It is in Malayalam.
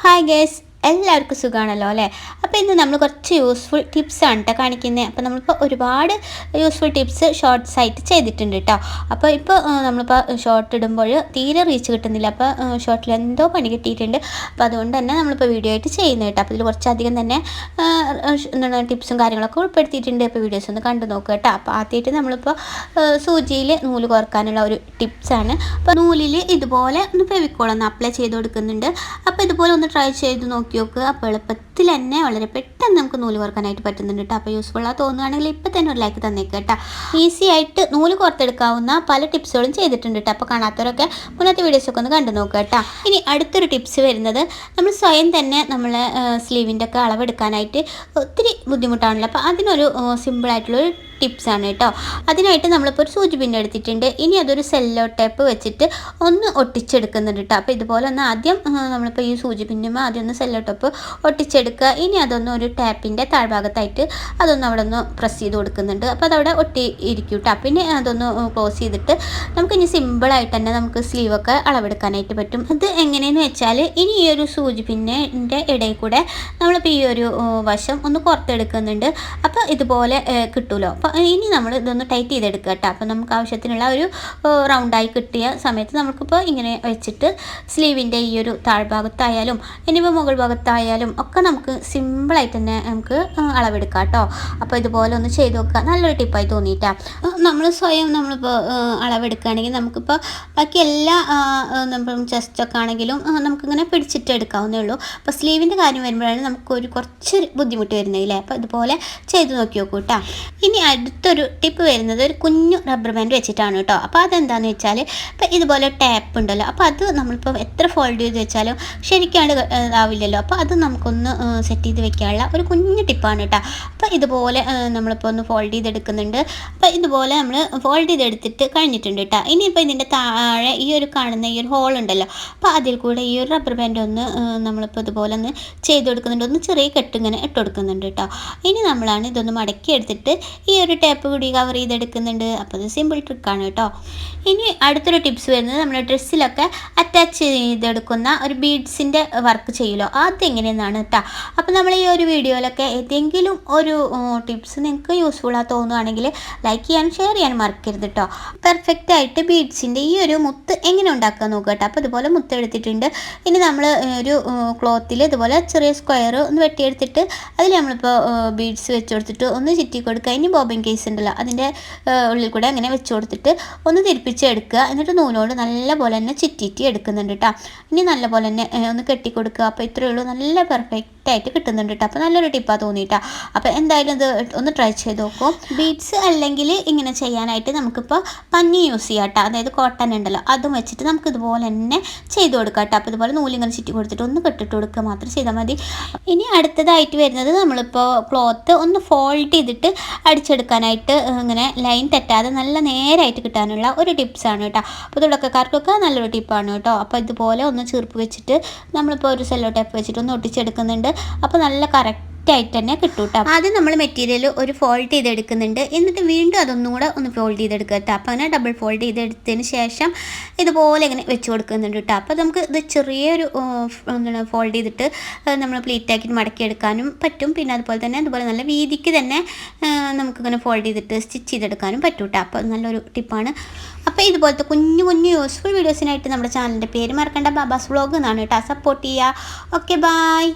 ഹായ് ഗേസ്, എല്ലാവർക്കും സുഖമാണല്ലോ അല്ലേ? അപ്പോൾ ഇന്ന് നമ്മൾ കുറച്ച് യൂസ്ഫുൾ ടിപ്സാണ് കേട്ടോ കാണിക്കുന്നത്. അപ്പോൾ നമ്മളിപ്പോൾ ഒരുപാട് യൂസ്ഫുൾ ടിപ്സ് ഷോർട്ട്സ് ആയിട്ട് ചെയ്തിട്ടുണ്ട് കേട്ടോ. അപ്പോൾ ഇപ്പോൾ നമ്മളിപ്പോൾ ഷോർട്ട് ഇടുമ്പോൾ തീരെ റീച്ച് കിട്ടുന്നില്ല. അപ്പോൾ ഷോർട്ടിൽ എന്തോ പണി കിട്ടിയിട്ടുണ്ട്. അപ്പോൾ അതുകൊണ്ട് തന്നെ നമ്മളിപ്പോൾ വീഡിയോ ആയിട്ട് ചെയ്യുന്നത് കേട്ടോ. അപ്പോൾ ഇതിൽ കുറച്ചധികം തന്നെ എന്താണ് ടിപ്സും കാര്യങ്ങളൊക്കെ ഉൾപ്പെടുത്തിയിട്ടുണ്ട്. അപ്പോൾ വീഡിയോസ് ഒന്ന് കണ്ടു നോക്കുക കേട്ടോ. അപ്പോൾ ആദ്യമായിട്ട് നമ്മളിപ്പോൾ സൂചിയിൽ നൂല് കോർക്കാനുള്ള ഒരു ടിപ്സാണ്. അപ്പോൾ നൂലിൽ ഇതുപോലെ ഒന്ന് ഫെവിക്കോൾ ഒന്ന് അപ്ലൈ ചെയ്ത് കൊടുക്കുന്നുണ്ട്. അപ്പോൾ ഇതുപോലെ ഒന്ന് ട്രൈ ചെയ്ത് നോക്കുക. അപ്പോൾ എളുപ്പത്തിൽ തന്നെ വളരെ പെട്ടെന്ന് നമുക്ക് നൂല് കോർക്കാനായിട്ട് പറ്റുന്നുണ്ട് കേട്ടോ. അപ്പോൾ യൂസ്ഫുള്ളാக തോന്നുകയാണെങ്കിൽ ഇപ്പോൾ തന്നെ ഒരു ലൈക്ക് തന്നേക്കുക കേട്ടോ. ഈസി ആയിട്ട് നൂല് കോർത്തെടുക്കാവുന്ന പല ടിപ്സുകളും ചെയ്തിട്ടുണ്ട് കേട്ടോ. അപ്പോൾ കാണാത്തവരൊക്കെ മുന്നത്തെ വീഡിയോസൊക്കെ ഒന്ന് കണ്ടു നോക്കുക കേട്ടോ. ഇനി അടുത്തൊരു ടിപ്സ് വരുന്നത്, നമ്മൾ സ്വയം തന്നെ നമ്മളെ സ്ലീവിൻ്റെ ഒക്കെ അളവെടുക്കാനായിട്ട് ഒത്തിരി ബുദ്ധിമുട്ടാണല്ലോ. അപ്പോൾ അതിനൊരു സിമ്പിളായിട്ടുള്ളൊരു ടിപ്സാണ് കേട്ടോ. അതിനായിട്ട് നമ്മളിപ്പോൾ ഒരു സൂചി പിൻ എടുത്തിട്ടുണ്ട്. ഇനി അതൊരു സെല്ലോ ടേപ്പ് വെച്ചിട്ട് ഒന്ന് ഒട്ടിച്ചെടുക്കുന്നുണ്ട് കേട്ടോ. അപ്പോൾ ഇതുപോലെ ഒന്ന് ആദ്യം നമ്മളിപ്പോൾ ഈ സൂചി പിന്നുമ്പോൾ ആദ്യം ഒന്ന് സെല്ലോ ടേപ്പ് ഒട്ടിച്ചെടുക്കുക. ഇനി അതൊന്ന് ഒരു ടാപ്പിൻ്റെ താഴ്ഭാഗത്തായിട്ട് അതൊന്ന് അവിടെ ഒന്ന് പ്രസ് ചെയ്ത് കൊടുക്കുന്നുണ്ട്. അപ്പോൾ അതവിടെ ഒട്ടി ഇരിക്കും കേട്ടോ. പിന്നെ അതൊന്ന് ക്ലോസ് ചെയ്തിട്ട് നമുക്കിനി സിമ്പിളായിട്ട് തന്നെ നമുക്ക് സ്ലീവൊക്കെ അളവെടുക്കാനായിട്ട് പറ്റും. അത് എങ്ങനെയെന്ന് വെച്ചാൽ, ഇനി ഈ ഒരു സൂചി പിന്നിൻ്റെ ഇടയിൽ കൂടെ നമ്മളിപ്പോൾ ഈ ഒരു വശം ഒന്ന് പുറത്തെടുക്കുന്നുണ്ട്. അപ്പോൾ ഇതുപോലെ കിട്ടുമല്ലോ. അപ്പോൾ ഇനി നമ്മൾ ഇതൊന്ന് ടൈറ്റ് ചെയ്തെടുക്കുക കേട്ടോ. അപ്പോൾ നമുക്ക് ആവശ്യത്തിനുള്ള ഒരു റൗണ്ടായി കിട്ടിയ സമയത്ത് നമുക്കിപ്പോൾ ഇങ്ങനെ വെച്ചിട്ട് സ്ലീവിൻ്റെ ഈ ഒരു താഴ്ഭാഗത്തായാലും ഇനിയിപ്പോൾ മുകൾ ഭാഗത്തായാലും ഒക്കെ നമുക്ക് സിമ്പിളായിട്ട് തന്നെ നമുക്ക് അളവെടുക്കാം കേട്ടോ. അപ്പോൾ ഇതുപോലെ ഒന്ന് ചെയ്ത് നോക്കുക. നല്ലൊരു ടിപ്പായി തോന്നിയിട്ടാണ്. നമ്മൾ സ്വയം നമ്മളിപ്പോൾ അളവെടുക്കുകയാണെങ്കിൽ നമുക്കിപ്പോൾ ബാക്കി എല്ലാ നമ്മളും ചെസ്റ്റൊക്കെ ആണെങ്കിലും നമുക്കിങ്ങനെ പിടിച്ചിട്ട് എടുക്കാവുന്നേ ഉള്ളൂ. അപ്പോൾ സ്ലീവിൻ്റെ കാര്യം വരുമ്പോഴാണ് നമുക്കൊരു കുറച്ച് ബുദ്ധിമുട്ട് വരുന്നതില്ലേ. അപ്പോൾ ഇതുപോലെ ചെയ്ത് നോക്കി നോക്കൂ കേട്ടോ. ഇനി അടുത്തൊരു ടിപ്പ് വരുന്നത് ഒരു കുഞ്ഞു റബ്ബർ ബാൻഡ് വെച്ചിട്ടാണ് കേട്ടോ. അപ്പോൾ അതെന്താണെന്ന് വെച്ചാൽ, ഇപ്പോൾ ഇതുപോലെ ടാപ്പ് ഉണ്ടല്ലോ, അപ്പോൾ അത് നമ്മളിപ്പോൾ എത്ര ഫോൾഡ് ചെയ്ത് വെച്ചാലും ശരിക്കാണ്ട് ആവില്ലല്ലോ. അപ്പോൾ അത് നമുക്കൊന്ന് സെറ്റ് ചെയ്ത് വെക്കാനുള്ള ഒരു കുഞ്ഞു ടിപ്പാണ് കേട്ടോ. അപ്പോൾ ഇതുപോലെ നമ്മളിപ്പോൾ ഒന്ന് ഫോൾഡ് ചെയ്തെടുക്കുന്നുണ്ട്. അപ്പോൾ ഇതുപോലെ നമ്മൾ ഫോൾഡ് ചെയ്തെടുത്തിട്ട് കഴിഞ്ഞിട്ടുണ്ട് കേട്ടോ. ഇനിയിപ്പോൾ ഇതിൻ്റെ താഴെ ഈ ഒരു കാണുന്ന ഈ ഒരു ഹോൾ ഉണ്ടല്ലോ, അപ്പോൾ അതിൽ കൂടെ ഈ ഒരു റബ്ബർ ബാൻഡ് ഒന്ന് നമ്മളിപ്പോൾ ഇതുപോലെ ഒന്ന് ചെയ്ത് കൊടുക്കുന്നുണ്ട്. ഒന്ന് ചെറിയ കെട്ടിങ്ങനെ ഇട്ട് കൊടുക്കുന്നുണ്ട് കേട്ടോ. ഇനി നമ്മളാണ് ഇതൊന്ന് മടക്കി എടുത്തിട്ട് ഈ ഒരു ടേപ്പ് കൂടി കവർ ചെയ്തെടുക്കുന്നുണ്ട്. അപ്പോൾ ഇത് സിമ്പിൾ ട്രിക്കാണ് കേട്ടോ. ഇനി അടുത്തൊരു ടിപ്സ് വരുന്നത്, നമ്മുടെ ഡ്രസ്സിലൊക്കെ അറ്റാച്ച് ചെയ്തെടുക്കുന്ന ഒരു ബീഡ്സിൻ്റെ വർക്ക് ചെയ്യുമല്ലോ, അതെങ്ങനെയെന്നാണ് കേട്ടോ. അപ്പോൾ നമ്മൾ ഈ ഒരു വീഡിയോയിലൊക്കെ ഏതെങ്കിലും ഒരു ടിപ്സ് നിങ്ങൾക്ക് യൂസ്ഫുള്ളായി തോന്നുകയാണെങ്കിൽ ലൈക്ക് ചെയ്യാനും ഷെയർ ചെയ്യാനും മറക്കരുത് കേട്ടോ. പെർഫെക്റ്റ് ആയിട്ട് ബീഡ്സിൻ്റെ ഈ ഒരു മുത്ത് എങ്ങനെ ഉണ്ടാക്കാൻ നോക്കുക കേട്ടോ. അപ്പോൾ ഇതുപോലെ മുത്ത് എടുത്തിട്ടുണ്ട്. ഇനി നമ്മൾ ഒരു ക്ലോത്തിൽ ഇതുപോലെ ചെറിയ സ്ക്വയർ ഒന്ന് വെട്ടിയെടുത്തിട്ട് അതിൽ നമ്മളിപ്പോൾ ബീഡ്സ് വെച്ച് കൊടുത്തിട്ട് ഒന്ന് ചുറ്റി കൊടുക്കുക. ഇനി ബോബിൻ കേസ് ഉണ്ടല്ലോ, അതിൻ്റെ ഉള്ളിൽ കൂടെ അങ്ങനെ വെച്ച് കൊടുത്തിട്ട് ഒന്ന് തിരിപ്പിച്ചെടുക്കുക. എന്നിട്ട് നൂലോട് നല്ല പോലെ തന്നെ ചുറ്റിയിട്ട് എടുക്കുന്നുണ്ട് കേട്ടോ. ഇനി നല്ല പോലെ തന്നെ ഒന്ന് കെട്ടിക്കൊടുക്കുക. അപ്പോൾ ഇത്രയേ ഉള്ളൂ, നല്ല പെർഫെക്റ്റ് ആയിട്ട് കിട്ടുന്നുണ്ട് കേട്ടോ. അപ്പോൾ നല്ലൊരു ടിപ്പാണ് തോന്നിയിട്ടാണ്. അപ്പോൾ എന്തായാലും ഇത് ഒന്ന് ട്രൈ ചെയ്ത് നോക്കും. ബീഡ്സ് അല്ലെങ്കിൽ ഇങ്ങനെ ചെയ്യാനായിട്ട് നമുക്കിപ്പോൾ പഞ്ഞി യൂസ് ചെയ്യാം കേട്ടോ. അതായത് കോട്ടൺ ഉണ്ടല്ലോ, അതും വെച്ചിട്ട് നമുക്ക് ഇതുപോലെ തന്നെ ചെയ്ത് കൊടുക്കാം കേട്ടോ. അപ്പോൾ ഇതുപോലെ നൂലിങ്ങനെ ചുറ്റി കൊടുത്തിട്ട് ഒന്ന് കെട്ടിട്ട് കൊടുക്കുക മാത്രം ചെയ്താൽ മതി. ഇനി അടുത്തതായിട്ട് വരുന്നത്, നമ്മളിപ്പോൾ ക്ലോത്ത് ഒന്ന് ഫോൾഡ് ചെയ്തിട്ട് അടിച്ചെടുക്കാനായിട്ട് ഇങ്ങനെ ലൈൻ തെറ്റാതെ നല്ല നേരായിട്ട് കിട്ടാനുള്ള ഒരു ടിപ്സാണ് കേട്ടോ. അപ്പോൾ തുടക്കക്കാർക്കൊക്കെ നല്ലൊരു ടിപ്പാണ് കേട്ടോ. അപ്പോൾ ഇതുപോലെ ഒന്ന് ചീർപ്പ് വെച്ചിട്ട് നമ്മളിപ്പോൾ ഒരു സെല്ലോ ടേപ്പ് വെച്ചിട്ട് ഒന്ന് ഒട്ടിച്ചെടുക്കുന്നുണ്ട്. അപ്പോൾ നല്ല കറക്റ്റായിട്ട് തന്നെ കിട്ടും കേട്ടോ. ആദ്യം നമ്മൾ മെറ്റീരിയൽ ഒരു ഫോൾഡ് ചെയ്തെടുക്കുന്നുണ്ട്. എന്നിട്ട് വീണ്ടും അതൊന്നും കൂടെ ഒന്ന് ഫോൾഡ് ചെയ്തെടുക്കുക കേട്ടോ. അപ്പോൾ അങ്ങനെ ഡബിൾ ഫോൾഡ് ചെയ്തെടുത്തതിന് ശേഷം ഇതുപോലെ ഇങ്ങനെ വെച്ച് കൊടുക്കുന്നുണ്ട് കേട്ടോ. അപ്പോൾ നമുക്ക് ഇത് ചെറിയൊരു എന്താണ് ഫോൾഡ് ചെയ്തിട്ട് നമ്മൾ പ്ലീറ്റാക്കി മടക്കിയെടുക്കാനും പറ്റും. പിന്നെ അതുപോലെ തന്നെ അതുപോലെ നല്ല വീതിക്ക് തന്നെ നമുക്കിങ്ങനെ ഫോൾഡ് ചെയ്തിട്ട് സ്റ്റിച്ച് ചെയ്തെടുക്കാനും പറ്റും കേട്ടോ. അപ്പോൾ നല്ലൊരു ടിപ്പാണ്. അപ്പോൾ ഇതുപോലത്തെ കുഞ്ഞു കുഞ്ഞു യൂസ്ഫുൾ വീഡിയോസിനായിട്ട് നമ്മുടെ ചാനലിൻ്റെ പേര് മറക്കേണ്ട, ബാബാസ് വ്ളോഗ് എന്നാണ് കേട്ടോ. സപ്പോർട്ട് ചെയ്യുക. Okay, by.